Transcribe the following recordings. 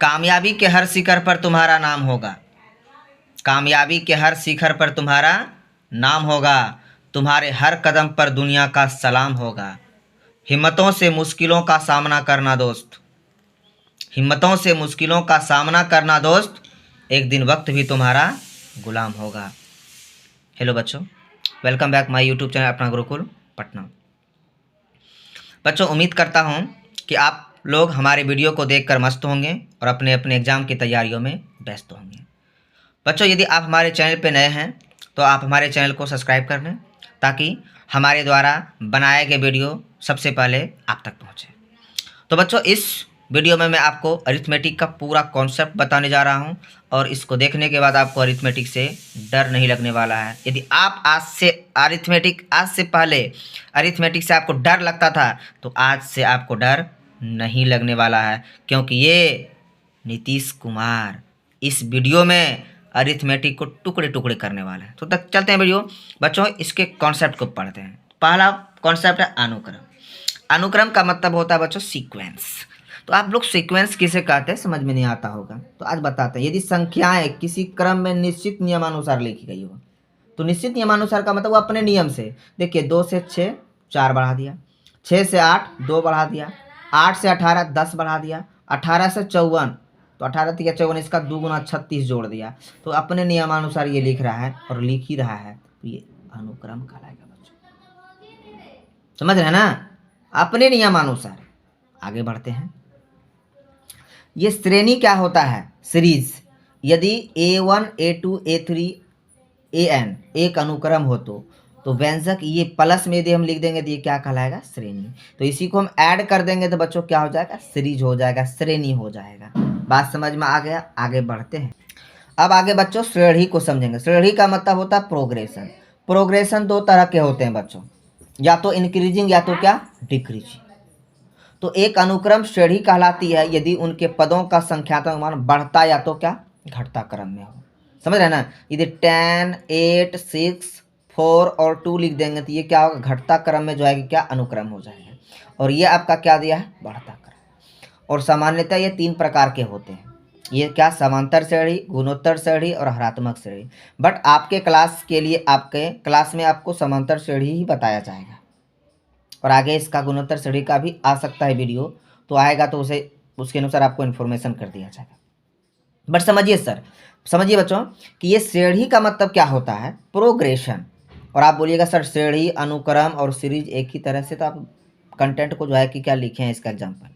कामयाबी के हर शिखर पर तुम्हारा नाम होगा। कामयाबी के हर शिखर पर तुम्हारा नाम होगा। तुम्हारे हर कदम पर दुनिया का सलाम होगा। हिम्मतों से मुश्किलों का सामना करना दोस्त। हिम्मतों से मुश्किलों का सामना करना दोस्त। एक दिन वक्त भी तुम्हारा गुलाम होगा। हेलो बच्चों, welcome back my YouTube channel अपना गुरुकुल पटना। बच्चों, उम्मीद करता हूँ कि आप लोग हमारे वीडियो को देखकर मस्त होंगे और अपने अपने एग्ज़ाम की तैयारियों में व्यस्त होंगे। बच्चों, यदि आप हमारे चैनल पर नए हैं तो आप हमारे चैनल को सब्सक्राइब कर लें ताकि हमारे द्वारा बनाए गए वीडियो सबसे पहले आप तक पहुँचे। तो बच्चों, इस वीडियो में मैं आपको अरिथमेटिक का पूरा कॉन्सेप्ट बताने जा रहा हूं और इसको देखने के बाद आपको अरिथमेटिक से डर नहीं लगने वाला है। यदि आप आज से पहले अरिथमेटिक से आपको डर लगता था तो आज से आपको डर नहीं लगने वाला है, क्योंकि ये नीतीश कुमार इस वीडियो में अरिथमेटिक को टुकड़े टुकड़े करने वाला है। तो तक चलते हैं वीडियो। बच्चों, इसके कॉन्सेप्ट को पढ़ते हैं। पहला कॉन्सेप्ट है अनुक्रम। अनुक्रम का मतलब होता है बच्चों सीक्वेंस। तो आप लोग सीक्वेंस किसे कहते हैं समझ में नहीं आता होगा, तो आज बताते हैं। यदि संख्याएं किसी क्रम में निश्चित नियमानुसार लिखी गई हो तो निश्चित नियमानुसार का मतलब वो अपने नियम से। देखिए, 2 से 6 4 बढ़ा दिया, 6 से 8 2 बढ़ा दिया, 8 से 18 10 बढ़ा दिया, 18 से 54 तो 18 तिया 54, इसका 2 गुना 36 जोड़ दिया। तो अपने नियमानुसार ये लिख रहा है और लिख ही रहा है, तो ये अनुक्रम कहलाएगा बच्चों। समझ रहे हैं ना? अपने नियमानुसार। आगे बढ़ते हैं। ये श्रेणी क्या होता है? सीरीज। यदि A1 A2 A3 AN एक अनुक्रम हो तो व्यंजक ये प्लस में यदि हम लिख देंगे तो ये क्या कहलाएगा? श्रेणी। तो इसी को हम ऐड कर देंगे तो बच्चों क्या हो जाएगा? सीरीज हो जाएगा, श्रेणी हो जाएगा। बात समझ में आ गया? आगे बढ़ते हैं। अब आगे बच्चों श्रेणी को समझेंगे। श्रेणी का मतलब होता है प्रोग्रेशन। प्रोग्रेशन 2 तरह के होते हैं बच्चों, या तो इंक्रीजिंग या तो क्या? डिक्रीजिंग। तो एक अनुक्रम श्रेणी कहलाती है यदि उनके पदों का संख्यात्मक मान बढ़ता या तो क्या? घटता क्रम में हो। समझ रहे हैं ना? यदि 10 8 6 4 और 2 लिख देंगे तो ये क्या होगा? घटता क्रम में जो है कि क्या? अनुक्रम हो जाएगा। और ये आपका क्या दिया है? बढ़ता क्रम। और सामान्यतः ये 3 प्रकार के होते हैं। ये क्या? समांतर श्रेणी, गुणोत्तर श्रेणी और हरात्मक श्रेणी। बट आपके क्लास के लिए आपके क्लास में आपको समांतर श्रेणी ही बताया जाएगा और आगे इसका गुणोत्तर श्रेणी का भी आ सकता है वीडियो, तो आएगा तो उसे उसके अनुसार आपको इन्फॉर्मेशन कर दिया जाएगा। बट समझिए बच्चों कि ये श्रेणी का मतलब क्या होता है? प्रोग्रेशन। और आप बोलिएगा सर श्रेणी, अनुक्रम और सीरीज एक ही तरह से, तो आप कंटेंट को जो है कि क्या लिखे हैं इसका एग्जाम्पल।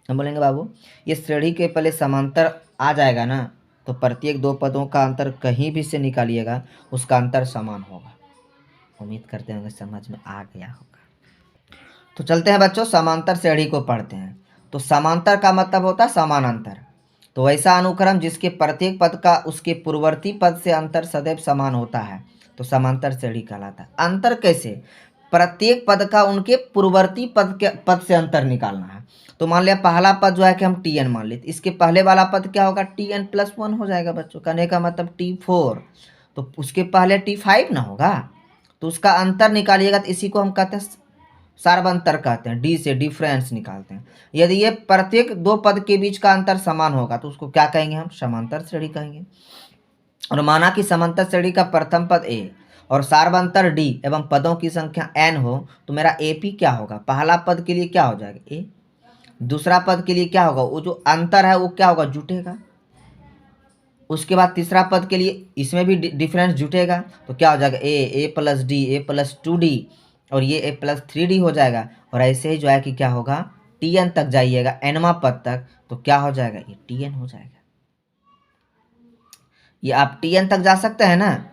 हम बोलेंगे बाबू ये श्रेणी के पहले समांतर आ जाएगा ना, तो प्रत्येक 2 पदों का अंतर कहीं भी से निकालिएगा उसका अंतर समान होगा। उम्मीद करते हैं समझ में आ गया होगा। तो चलते हैं बच्चों समांतर श्रेणी को पढ़ते हैं। तो समांतर का मतलब होता है समानांतर। तो वैसा अनुक्रम जिसके प्रत्येक पद का उसके पूर्ववर्ती पद से अंतर सदैव समान होता है तो समांतर श्रेणी कहलाता है। अंतर कैसे? प्रत्येक पद का उनके पूर्ववर्ती पद से अंतर निकालना है। तो मान लिया पहला पद जो है कि हम Tn मान लेते, इसके पहले वाला पद क्या होगा? Tn+1 हो जाएगा बच्चों। कहने का मतलब T4, तो उसके पहले T5 ना होगा, तो उसका अंतर निकालिएगा। तो इसी को हम कहते हैं सार्वंतर कहते हैं। डी से डिफरेंस निकालते हैं। यदि ये प्रत्येक 2 पद के बीच का अंतर समान होगा तो उसको क्या कहेंगे? हम समांतर श्रेणी कहेंगे। और माना कि समांतर श्रेणी का प्रथम पद A और सार्वंतर D एवं पदों की संख्या n हो तो मेरा AP क्या होगा? पहला पद के लिए क्या हो जाएगा? A। दूसरा पद के लिए क्या होगा? वो जो अंतर है वो क्या होगा? जुटेगा। उसके बाद तीसरा पद के लिए इसमें भी डिफरेंस जुटेगा, तो क्या हो जाएगा? A+D A+2D और ये A+3D हो जाएगा। और ऐसे ही जो है कि क्या होगा? Tn तक जाइएगा, nवां पद तक, तो क्या हो जाएगा? ये Tn हो जाएगा। ये आप Tn तक जा सकते हैं ना।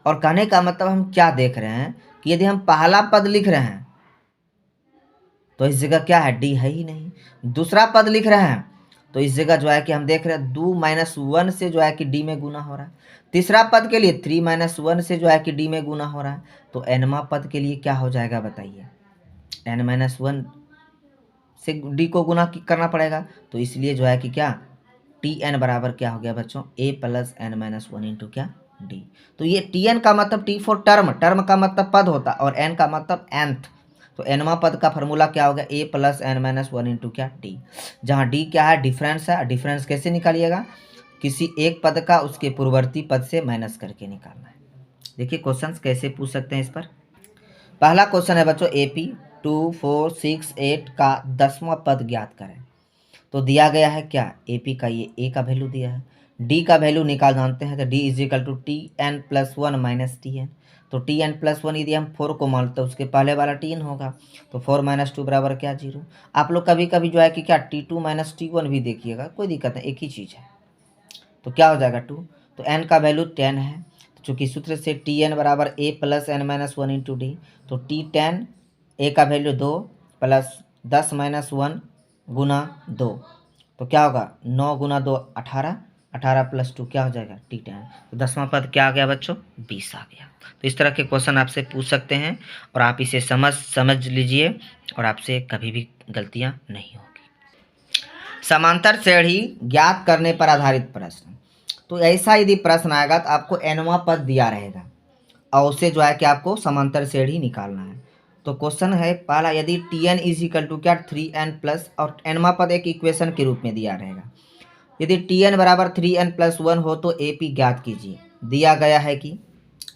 और कहने का मतलब हम क्या देख रहे हैं कि यदि हम पहला पद लिख रहे हैं तो इस जगह क्या है? D है ही नहीं। दूसरा पद लिख रहे हैं तो इस जगह जो है कि हम देख रहे हैं 2 - 1 से जो है कि D में गुना हो रहा है। तीसरा पद के लिए 3 - 1 से जो है कि D में गुना हो रहा है। तो nवां पद के लिए क्या हो जाएगा बताइए? n-1 से D को गुना करना पड़ेगा, तो इसलिए जो है कि क्या? Tn बराबर क्या हो गया बच्चों? A+n-1 इंटू क्या? D। तो ये Tn का मतलब T4 टर्म का मतलब पद होता है और n का मतलब nth। तो तो एनवा पद का फॉर्मूला क्या होगा, a plus n minus one into क्या डी, जहाँ डी क्या है डिफरेंस है। डिफरेंस कैसे निकालिएगा, किसी एक पद का उसके पूर्ववर्ती पद से माइनस करके निकालना है। देखिए क्वेश्चंस कैसे पूछ सकते हैं इस पर। पहला क्वेश्चन है बच्चों AP 2 4 6 8 का 10वां पद ज्ञात करें। तो दिया गया है क्या, AP का ये A का वैल्यू दिया है, D का वैल्यू निकाल जानते हैं तो D is equal to TN plus one minus TN। तो TN प्लस वन यदि हम 4 को मानते हैं उसके पहले वाला TN होगा, तो 4 माइनस टू बराबर क्या 0। आप लोग कभी कभी जो है कि क्या T2 माइनस T1 भी देखिएगा, कोई दिक्कत नहीं, एक ही चीज़ है। तो क्या हो जाएगा 2, तो n का वैल्यू 10 है, तो चूँकि सूत्र से TN बराबर A plus n minus one into d, तो T10 A का वैल्यू 2 प्लस 10 माइनस 1 गुना 2, तो क्या होगा 9 गुना 2 18, 18 प्लस 2 क्या हो जाएगा T10। तो 10वां पद क्या आ गया बच्चों 20 आ गया। तो इस तरह के क्वेश्चन आपसे पूछ सकते हैं और आप इसे समझ लीजिए और आपसे कभी भी गलतियाँ नहीं होगी। समांतर श्रेणी ज्ञात करने पर आधारित प्रश्न, तो ऐसा यदि प्रश्न आएगा तो आपको nवां पद दिया रहेगा और उससे जो है कि आपको समांतर श्रेणी निकालना है। तो क्वेश्चन है पहला, यदि Tn इज इक्वल टू क्या 3n प्लस, और nवां पद एक इक्वेशन के रूप में दिया रहेगा। यदि Tn बराबर 3n प्लस 1 हो तो AP ज्ञात कीजिए। दिया गया है कि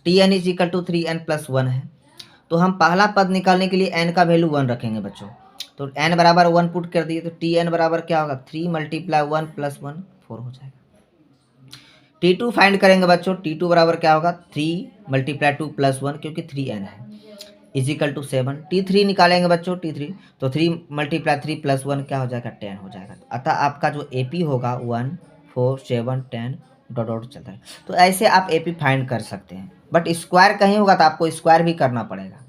Tn is equal to 3n plus 1 है, तो हम पहला पद निकालने के लिए n का वैल्यू 1 रखेंगे बच्चों। तो n बराबर 1 पुट कर दिए, तो Tn बराबर क्या होगा 3 मल्टीप्लाई 1 प्लस 1 4 हो जाएगा। T2 फाइंड करेंगे बच्चों, T2 बराबर क्या होगा 3 मल्टीप्लाई 2 प्लस 1 क्योंकि 3n है इज इक्वल टू 7। T3 निकालेंगे बच्चों, T3 तो 3 मल्टीप्लाई 3 प्लस 1 क्या हो जाएगा 10 हो जाएगा। अतः आपका जो AP होगा 1 4 7 10 डॉट डॉट चलता है। तो ऐसे आप AP फाइंड कर सकते हैं, बट स्क्वायर कहीं होगा तो आपको स्क्वायर भी करना पड़ेगा,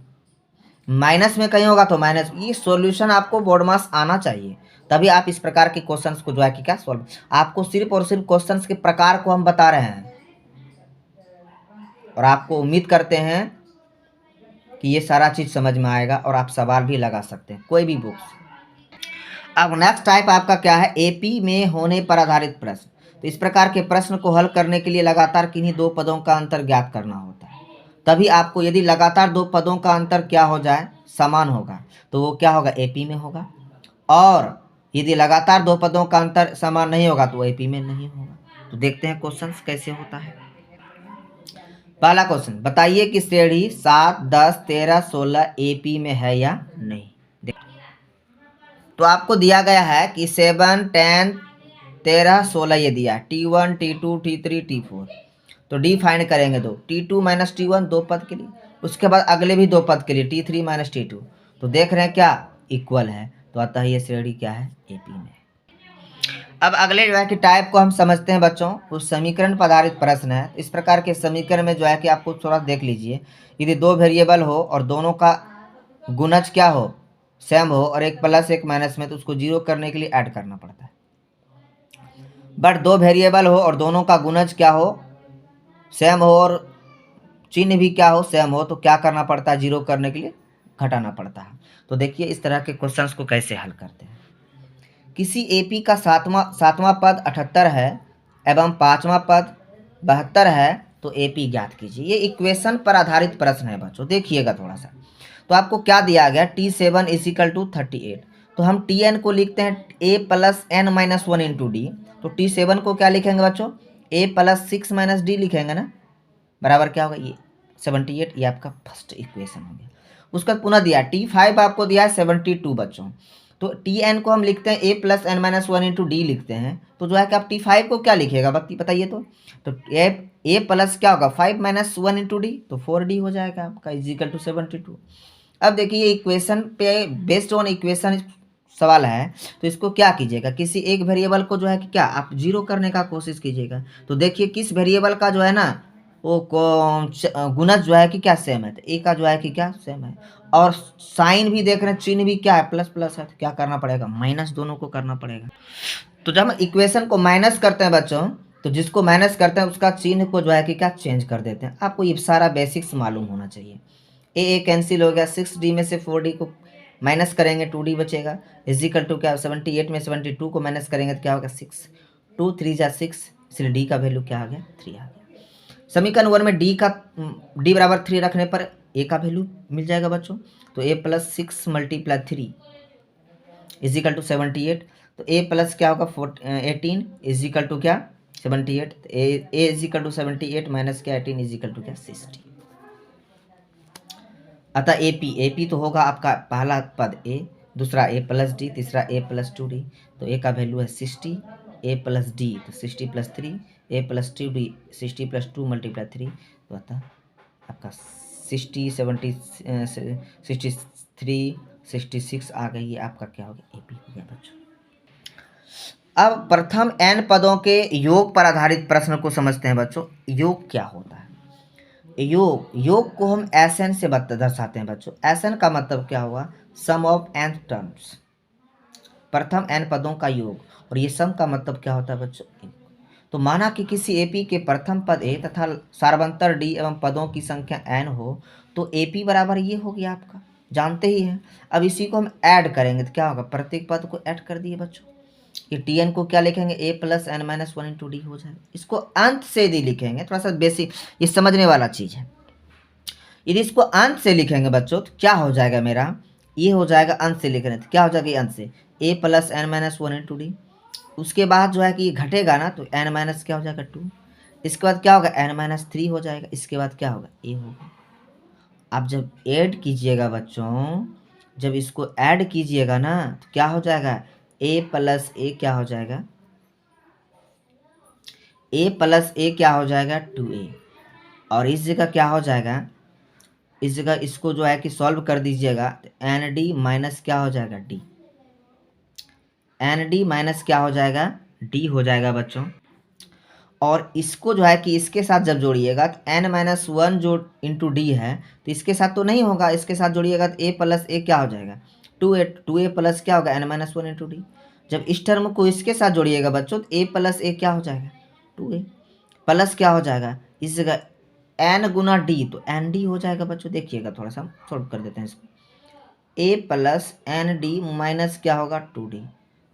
माइनस में कहीं होगा तो माइनस। ये सॉल्यूशन आपको बोर्ड मास आना चाहिए, तभी आप इस प्रकार के क्वेश्चंस को जो है कि क्या सॉल्व। आपको सिर्फ और सिर्फ क्वेश्चंस के प्रकार को हम बता रहे हैं और आपको उम्मीद करते हैं कि ये सारा चीज़ समझ में आएगा और आप सवाल भी लगा सकते हैं कोई भी बुक्स। अब नेक्स्ट टाइप आपका क्या है, AP में होने पर आधारित प्रश्न। तो इस प्रकार के प्रश्न को हल करने के लिए लगातार किन्हीं दो पदों का अंतर ज्ञात करना होता है। तभी आपको, यदि लगातार दो पदों का अंतर क्या हो जाए समान होगा तो वो क्या होगा AP में होगा, और यदि लगातार दो पदों का अंतर समान नहीं होगा तो वो AP में नहीं होगा। तो देखते हैं क्वेश्चंस कैसे होता है। पहला क्वेश्चन, बताइए कि श्रेणी 7 10 13 16 AP में है या नहीं। तो आपको दिया गया है कि 7 10 13 16 ये दिया है, T1 T2 T3 T4। तो D फाइंड करेंगे दो, T2 माइनस T1 दो पद के लिए, उसके बाद अगले भी दो पद के लिए T3 माइनस T2। तो देख रहे हैं क्या इक्वल है, तो अतः ये श्रेणी क्या है AP में। अब अगले जो है कि टाइप को हम समझते हैं बच्चों, उस समीकरण पर आधारित प्रश्न है। इस प्रकार के समीकरण में जो है कि आपको थोड़ा देख लीजिए, यदि दो वेरिएबल हो और दोनों का गुणज क्या हो सेम हो और एक प्लस एक माइनस में, तो उसको जीरो करने के लिए ऐड करना पड़ता है। बट दो वेरिएबल हो और दोनों का गुणज क्या हो सेम हो और चिन्ह भी क्या हो सेम हो, तो क्या करना पड़ता है जीरो करने के लिए घटाना पड़ता है। तो देखिए इस तरह के क्वेश्चंस को कैसे हल करते हैं। किसी AP का सातवां पद 78 है एवं पांचवा पद 72 है, तो AP ज्ञात कीजिए। ये इक्वेशन पर आधारित प्रश्न है बच्चों, देखिएगा थोड़ा सा। तो आपको क्या दिया गया T7 इज इक्वल टू 38, तो हम Tn को लिखते हैं A plus n minus one into d. तो T7 को क्या लिखेंगे बच्चों A प्लस 6 माइनस डी लिखेंगे ना, बराबर क्या होगा ये 78। ये आपका फर्स्ट इक्वेशन हो गया। उसका पुनः दिया T5 आपको दिया है 72 बच्चों, तो Tn को हम लिखते हैं A plus n minus one into d लिखते हैं। तो जो है कि आप T5 को क्या लिखेगा बताइए। तो A प्लस क्या होगा 5 माइनस वन इंटू डी, तो 4D हो जाएगा आपका इज इक्वल टू 72। अब देखिए ये इक्वेशन पे बेस्ड ऑन इक्वेशन सवाल है, तो इसको क्या कीजिएगा, किसी एक वेरिएबल को जो है कि क्या आप जीरो करने का कोशिश कीजिएगा। तो देखिए किस वेरिएबल का जो है ना वो गुणज जो है कि क्या सेम है, तो A का जो है कि क्या सेम है, और साइन भी देख रहे हैं चिन्ह भी क्या है प्लस प्लस है, तो क्या करना पड़ेगा माइनस दोनों को करना पड़ेगा। तो जब हम इक्वेशन को माइनस करते हैं बच्चों, तो जिसको माइनस करते हैं उसका चिन्ह को जो है कि क्या चेंज कर देते हैं। आपको ये सारा बेसिक्स मालूम होना चाहिए। A कैंसिल हो गया, 6D में से 4D को माइनस करेंगे 2D बचेगा इज इक्वल टू क्या 78 में 72 को माइनस करेंगे तो क्या होगा 6, 2 3 जा 6, इसलिए D का वैल्यू क्या आ गया 3 आ गया। समीकरण 1 में D बराबर 3 रखने पर ए का वैल्यू मिल जाएगा बच्चों। तो ए प्लस 6 मल्टीप्लाई 3 इजिकल टू 78। तो ए प्लस क्या होगा 18 इजिकल टू क्या 78। ए इजिकल टू 78 माइनस क्या 18 इजिकल टू क्या 60। अतः ए पी तो होगा आपका पहला पद ए, दूसरा ए प्लस डी, तीसरा ए प्लस 2d। तो ए का वैल्यू है 60, ए प्लस डी तो 60 प्लस 3, ए प्लस 2d 60 प्लस 2 मल्टीप्लाई 3। तो अतः आपका 60 70 63 66 आ गई है आपका क्या हो गया ए पी हो गया बच्चों। अब प्रथम n पदों के योग पर आधारित प्रश्न को समझते हैं बच्चों। योग क्या होता है? योग को हम Sn से दर्शाते हैं बच्चों। Sn का मतलब क्या हुआ? सम ऑफ n टर्म्स, प्रथम n पदों का योग। और ये सम का मतलब क्या होता है बच्चों? तो माना कि किसी एपी के प्रथम पद ए तथा सार्वंतर डी एवं पदों की संख्या n हो, तो एपी बराबर ये हो गया आपका, जानते ही हैं। अब इसी को हम ऐड करेंगे तो क्या होगा? प्रत्येक पद को ऐड कर दिए बच्चों। ये टी एन को क्या लिखेंगे? A plus n minus 1 into d हो जाएगा। इसको अंत से डी लिखेंगे, थोड़ा सा बेसिक ये समझने वाला चीज़ है। यदि इसको अंत से लिखेंगे बच्चों तो क्या हो जाएगा मेरा? ये हो जाएगा अंत से लिख रहे हैं तो क्या हो जाएगा? ये अंत से a plus n minus 1 into d. उसके बाद जो है कि ये घटेगा ना, तो एन माइनस क्या हो जाएगा 2। इसके बाद क्या होगा? एन माइनस 3 हो जाएगा। इसके बाद क्या होगा? ए होगा। आप जब ऐड कीजिएगा बच्चों, जब इसको ऐड कीजिएगा ना तो क्या हो जाएगा? ए प्लस ए क्या हो जाएगा? ए प्लस ए क्या हो जाएगा? 2a। और इस जगह क्या हो जाएगा? इस जगह इसको जो है कि सॉल्व कर दीजिएगा तो एन डी माइनस क्या हो जाएगा? डी। एन डी माइनस क्या हो जाएगा? डी हो जाएगा बच्चों। और इसको जो है कि इसके साथ जब जोड़िएगा तो एन माइनस 1 जो इंटू डी है, तो इसके साथ तो नहीं होगा, इसके साथ जोड़िएगा तो ए प्लस ए क्या हो जाएगा? 2a प्लस क्या होगा? N minus 1 into d. जब इस टर्म को इसके साथ जोड़िएगा बच्चों तो ए प्लस ए क्या हो जाएगा? 2a प्लस क्या हो जाएगा? इस जगह एन गुना डी तो एन डी हो जाएगा बच्चों। देखिएगा थोड़ा सा हम सॉल्व कर देते हैं इसको। ए प्लस एन डी माइनस क्या होगा? 2d।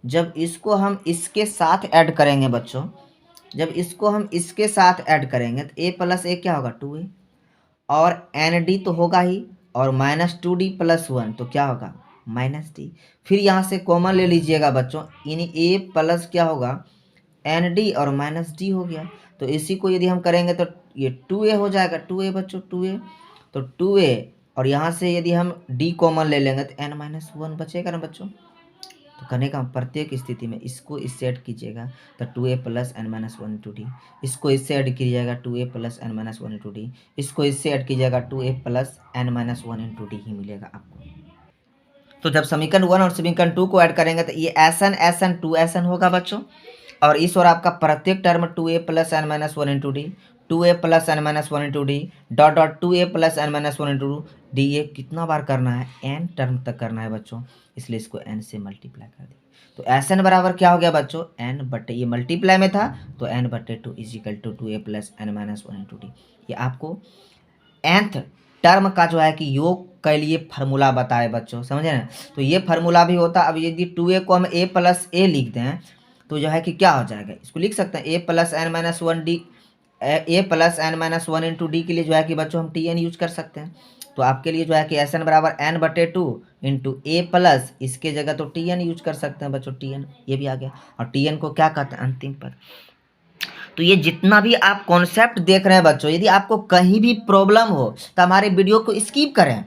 जब इसको हम इसके साथ ऐड करेंगे बच्चों, जब इसको हम इसके साथ ऐड करेंगे तो ए प्लस ए क्या होगा? 2a। और एन डी तो होगा ही, और माइनस 2d प्लस 1 तो क्या होगा? Minus D. फिर यहाँ से कॉमन ले लीजिएगा बच्चों, यानी ए प्लस क्या होगा? एन डी और माइनस डी हो गया। तो इसी को यदि हम करेंगे तो ये 2a हो जाएगा। 2a बच्चों 2a, तो 2a और यहाँ से यदि हम d कॉमन ले लेंगे तो n माइनस 1 बचेगा ना बच्चों। तो करने का प्रत्येक स्थिति में इसको इससे ऐड कीजिएगा तो 2a plus n minus 1 into d. इसको इससे ऐड कीजिएगा 2a plus n minus 1 into d. इसको इससे ऐड कीजिएगा 2a plus n minus 1 into d ही मिलेगा आपको। तो जब समीकरण 1 और समीकरण 2 को ऐड करेंगे तो ये SN 2SN होगा बच्चों। और इस ओर आपका प्रत्येक term 2a plus n minus 1 into d, 2a plus n minus 1 into d, dot dot 2a plus n minus 1 into d. ये कितना बार करना है? n टर्म तक करना है बच्चों, इसलिए इसको n से मल्टीप्लाई कर दिए। तो SN बराबर क्या हो गया बच्चों? n बटे, ये मल्टीप्लाई में था तो n बटे 2 equal to 2a plus n minus 1 into d. ये आपको nth टर्म का जो है कि योग के लिए फार्मूला बताए बच्चों, समझे ना। तो ये फार्मूला भी होता। अब यदि 2a को हम a प्लस ए लिख दें तो जो है कि क्या हो जाएगा? इसको लिख सकते हैं a plus n minus 1 d, a plus n minus 1 into d के लिए जो है कि बच्चों हम टी एन यूज कर सकते हैं। तो आपके लिए जो है कि एस एन बराबर n बटे 2 इंटू ए प्लस, इसके जगह तो टी एन यूज कर सकते हैं बच्चों। टी एन ये भी आ गया। और टी एन को क्या कहते हैं? अंतिम पद। तो ये जितना भी आप कॉन्सेप्ट देख रहे हैं बच्चों, यदि आपको कहीं भी प्रॉब्लम हो तो हमारे वीडियो को स्किप करें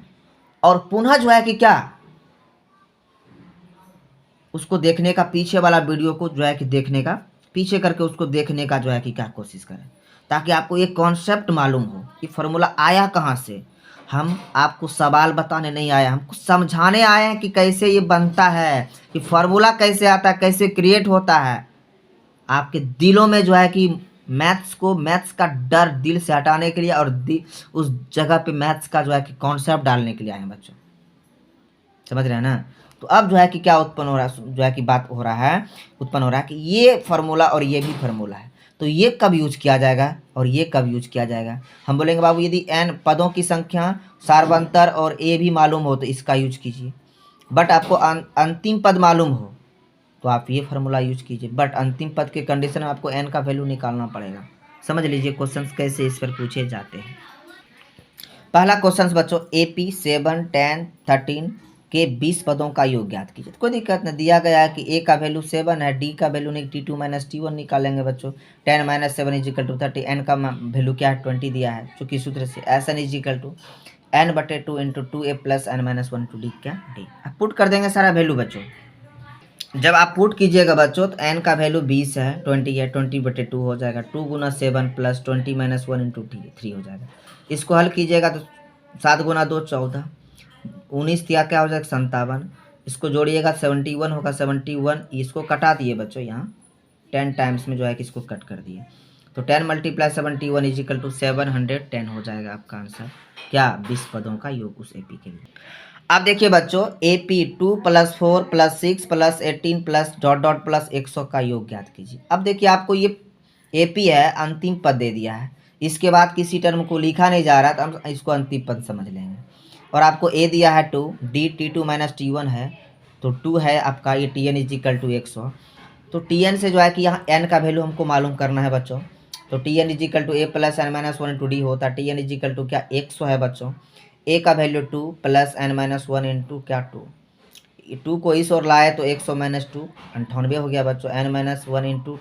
और पुनः जो है कि क्या उसको देखने का, पीछे वाला वीडियो को जो है कि देखने का, पीछे करके उसको देखने का जो है कि क्या कोशिश करें, ताकि आपको ये कॉन्सेप्ट मालूम हो कि फार्मूला आया कहाँ से। हम आपको सवाल बताने नहीं आए, हमको समझाने आए हैं कि कैसे ये बनता है, कि फार्मूला कैसे आता है, कैसे क्रिएट होता है। आपके दिलों में जो है कि मैथ्स का डर दिल से हटाने के लिए और उस जगह पे मैथ्स का जो है कि कॉन्सेप्ट डालने के लिए आए हैं बच्चों, समझ रहे हैं ना। तो अब जो है कि क्या उत्पन्न हो रहा है, जो है कि बात हो रहा है, उत्पन्न हो रहा है कि ये फार्मूला और ये भी फार्मूला है, तो ये कब यूज किया जाएगा और ये कब यूज किया जाएगा। हम बोलेंगे बाबू यदि n पदों की संख्या, सार्वंतर और a भी मालूम हो तो इसका यूज कीजिए। बट आपको अंतिम पद मालूम हो तो आप ये फार्मूला यूज कीजिए। बट अंतिम पद के कंडीशन में आपको n का वैल्यू निकालना पड़ेगा। समझ लीजिए क्वेश्चंस कैसे इस पर पूछे जाते हैं। पहला क्वेश्चन बच्चों AP 7, 10, 13 के 20 पदों का योग ज्ञात कीजिए। कोई दिक्कत नहीं, दिया गया है कि A का वैल्यू 7 है, D का वैल्यू T2 माइनस T1 निकालेंगे बच्चों। 10 माइनस 7 इजिकल टू 30, N का वैल्यू क्या है 20 दिया है, चूंकि सूत्र से SN equal to N/2 into 2A plus N minus 1 to D क्या D। अब पुट कर देंगे सारा वैल्यू बच्चों। जब आप पुट कीजिएगा बच्चों तो N का वैल्यू 20 है, 20 है, 20/2 हो जाएगा, 2 गुना 7 प्लस 20 माइनस 1 इंटू 3 हो जाएगा। इसको हल कीजिएगा तो 7 गुना 2 14, 19 दिया क्या हो जाएगा 57, इसको जोड़िएगा 71 होगा, 71 इसको कटा दिए बच्चों, यहाँ 10 टाइम्स में जो है कि इसको कट कर दिए, तो 10 मल्टीप्लाई 71 इजिकल टू 710 हो जाएगा आपका आंसर क्या 20 पदों का योग उस AP के लिए। अब देखिए बच्चों AP 2 + 4 + 6 + 18 plus dot dot plus 100 का योग ज्ञात कीजिए। अब देखिए आपको ये AP है, अंतिम पद दे दिया है, इसके बाद किसी टर्म को लिखा नहीं जा रहा तो हम इसको अंतिम पद समझ लेंगे। और आपको A दिया है 2, D T2 माइनस T1 है, तो 2 है आपका ये TN इजिकल टू 100, तो TN से जो है कि यहाँ N का वैल्यू हमको मालूम करना है बच्चों, तो TN equal to A plus N minus 1 into D होता है। TN इजिकल टू क्या 100 है बच्चों, A का value 2 plus N minus 1 into क्या 2 को इस और लाए तो 100 माइनस 2 98 हो गया बच्चों, N माइनस 1 इंटू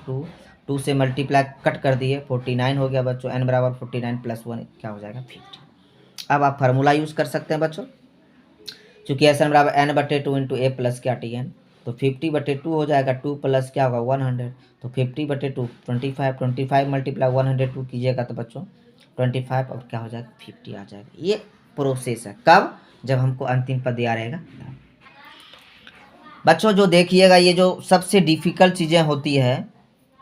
2 से मल्टीप्लाई कट कर दिए 49 हो गया बच्चों, N बराबर 49 प्लस 1 क्या हो जाएगा 50। अब आप फार्मूला यूज़ कर सकते हैं बच्चों, चूँकि SN बराबर N/2 इंटू A प्लस क्या TN, तो 50/2 हो जाएगा, 2 प्लस क्या होगा 100, तो 50/2 25, 25 मल्टीप्लाई 102 कीजिएगा तो बच्चों 25 और क्या हो जाएगा 50 आ जाएगा। ये प्रोसेस है, कब जब हमको अंतिम पद दिया रहेगा। बच्चों जो देखिएगा ये जो सबसे डिफ़िकल्ट चीज़ें होती है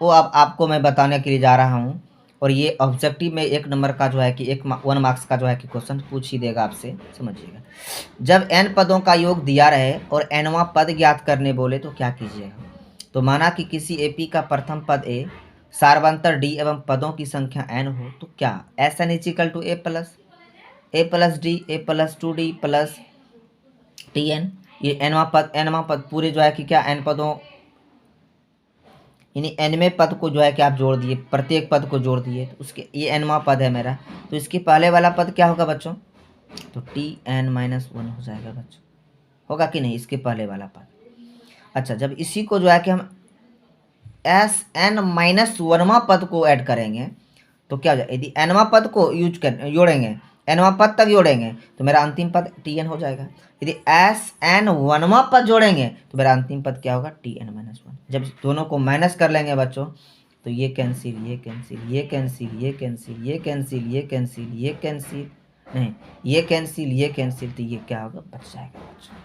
वो अब आपको मैं बताने के लिए जा रहा हूँ, और ये ऑब्जेक्टिव में 1 नंबर का जो है कि 1 मार्क्स का जो है कि क्वेश्चन पूछ ही देगा आपसे, समझिएगा। जब n पदों का योग दिया रहे और nवां पद ज्ञात करने बोले तो क्या कीजिएगा। तो माना कि किसी AP का प्रथम पद A, सार्वंतर D एवं पदों की संख्या n हो तो क्या SN equal to A plus D, A plus 2D plus TN। ये nवां पद पूरे जो है कि क्या n पदों यानी nवें पद को जो है कि आप जोड़ दिए, प्रत्येक पद को जोड़ दिए, तो उसके ये nवां पद है मेरा, तो इसके पहले वाला पद क्या होगा बच्चों, तो TN माइनस 1 हो जाएगा बच्चों, होगा कि नहीं इसके पहले वाला पद। अच्छा, जब इसी को जो है कि हम SN माइनस 1वां पद को ऐड करेंगे तो क्या हो जाएगा, यदि nवां पद को जोड़ेंगे, nवां पद तक जोड़ेंगे तो मेरा अंतिम पद TN हो जाएगा। यदि SN 1वां पद जोड़ेंगे तो मेरा अंतिम पद क्या होगा TN माइनस 1। जब दोनों को माइनस कर लेंगे बच्चों तो ये कैंसिल, ये कैंसिल, ये कैंसिल, ये कैंसिल, ये कैंसिल, ये कैंसिल, ये कैंसिल, नहीं ये कैंसिल, ये कैंसिल, तो ये क्या होगा बच जाएगा बच्चों।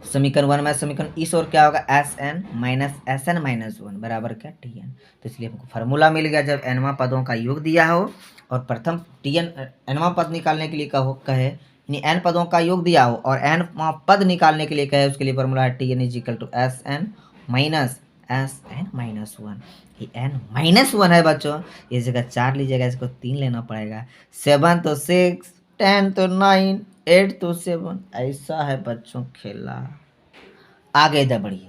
समीकरण 1 में समीकरण इस और क्या होगा SN माइनस 1 बराबर क्या TN। तो इसलिए हमको फार्मूला मिल गया, जब nवां पदों का योग दिया हो और प्रथम TN nवां पद निकालने के लिए कहे, यानी n पदों का योग दिया हो और nवां पद निकालने के लिए कहे, उसके लिए फार्मूला है TN equal to SN minus 1। ये n-1 है बच्चों, इस जगह 4 लीजिएगा, इसको 3 लेना पड़ेगा, 7 तो 6, 10 तो 9, 8 तो 7, ऐसा है बच्चों खेला। आगे बढ़िए,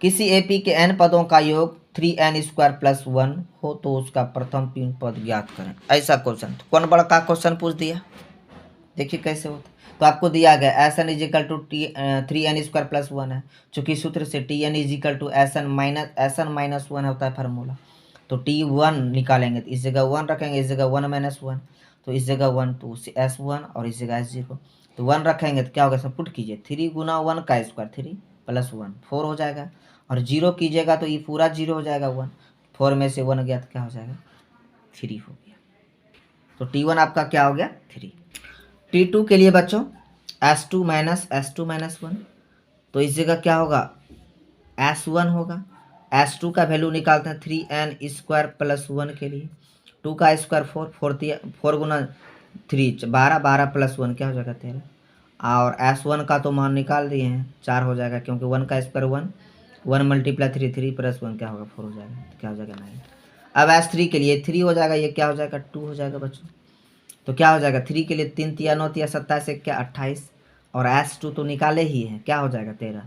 किसी AP के n पदों का योग 3n² प्लस 1 हो तो उसका प्रथम 3 पद ज्ञात करें, ऐसा क्वेश्चन। तो कौन बड़ा का क्वेश्चन पूछ दिया, देखिए कैसे होता। तो आपको दिया गया SN equal to 3n² plus 1 है, चूंकि सूत्र से TN equal to SN minus 1 होता है फार्मूला, तो T1 निकालेंगे तो इस जगह 1 रखेंगे, इस जगह 1 माइनस 1, तो इस जगह 1 तो S1 और इस जगह S0, तो 1 रखेंगे तो क्या होगा, सब पुट कीजिए, 3 गुना 1 का स्क्वायर 3 प्लस 1 4 हो जाएगा, और 0 कीजिएगा तो ये पूरा 0 हो जाएगा, 1 4 में से 1 गया तो क्या हो जाएगा 3 हो गया, तो T1 आपका क्या हो गया 3। T2 के लिए बच्चों S2 माइनस 1, तो इस जगह क्या होगा S1 होगा, S2 का वैल्यू निकालते हैं 3n² प्लस 1 के लिए, 2 का स्क्वायर 4 गुना 3 12, 12 प्लस 1 क्या हो जाएगा 13, और S1 का तो मान निकाल दिए हैं 4 हो जाएगा, क्योंकि 1 का स्क्वायर 1 मल्टीप्लाई 3 प्लस 1 क्या होगा 4 हो जाएगा, तो क्या हो जाएगा 9। अब S3 के लिए 3 हो जाएगा, ये क्या हो जाएगा 2 हो जाएगा बच्चों, तो क्या हो जाएगा 3 के लिए 3 तिया 9 तिया 27 एक क्या 28, और S2 तो निकाले ही है, क्या हो जाएगा 13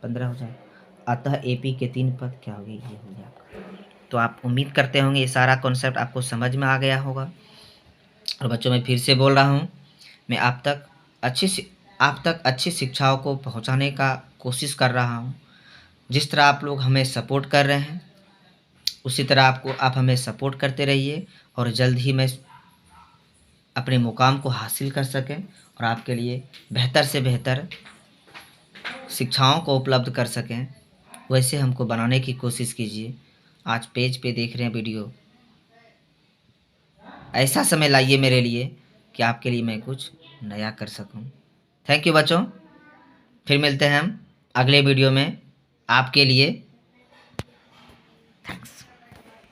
15 हो जाएगा। अतः AP के 3 पद क्या हो गए, ये हो गया आपका। तो आप उम्मीद करते होंगे ये सारा कॉन्सेप्ट आपको समझ में आ गया होगा। और बच्चों मैं फिर से बोल रहा हूँ, मैं आप तक अच्छी शिक्षाओं को पहुँचाने का कोशिश कर रहा हूँ। जिस तरह आप लोग हमें सपोर्ट कर रहे हैं, उसी तरह आप हमें सपोर्ट करते रहिए और जल्द ही मैं अपने मुकाम को हासिल कर सकें और आपके लिए बेहतर से बेहतर शिक्षाओं को उपलब्ध कर सकें, वैसे हमको बनाने की कोशिश कीजिए। आज पेज पे देख रहे हैं वीडियो, ऐसा समय लाइए मेरे लिए कि आपके लिए मैं कुछ नया कर सकूं। थैंक यू बच्चों, फिर मिलते हैं हम अगले वीडियो में। आपके लिए थैंक्स।